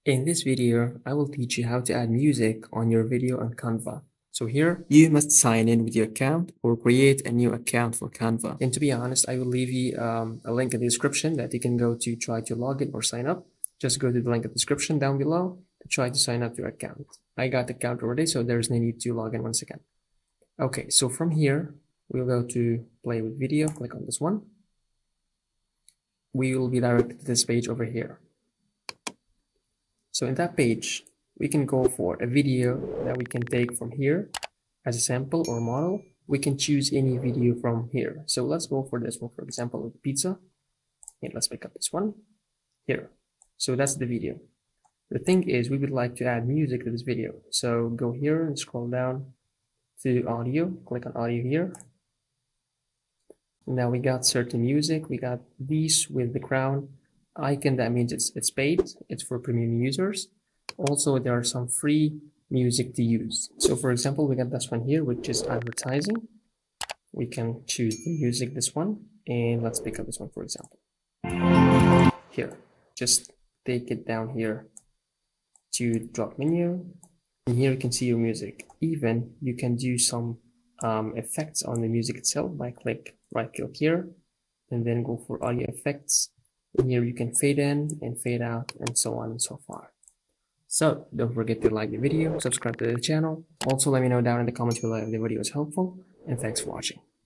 In this video, I will teach you how to add music on your video on Canva. So here, you must sign in with your account or create a new account for Canva. And to be honest, I will leave you a link in the description that you can go to try to log in or sign up. Just go to the link in the description down below to try to sign up to your account. I got the account already, so there's no need to log in once again. Okay, so from here, we'll go to play with video, click on this one. We will be directed to this page over here. So in that page, we can go for a video that we can take from here as a sample or model. We can choose any video from here. So let's go for this one, for example, with pizza. And let's pick up this one here. So that's the video. The thing is, we would like to add music to this video. So go here and scroll down to audio, click on audio here. Now we got certain music. We got these with the crown icon. That means it's paid. It's for premium users. Also, there are some free music to use. So for example, we got this one here, which is advertising. We can choose the music, this one, and let's pick up this one, for example. Here, just take it down here to drop menu. And here you can see your music. Even you can do some effects on the music itself by right click here and then go for audio effects. And here you can fade in and fade out and so on and so forth. So don't forget to like the video, subscribe to the channel. Also let me know down in the comments below if the video is helpful, and thanks for watching.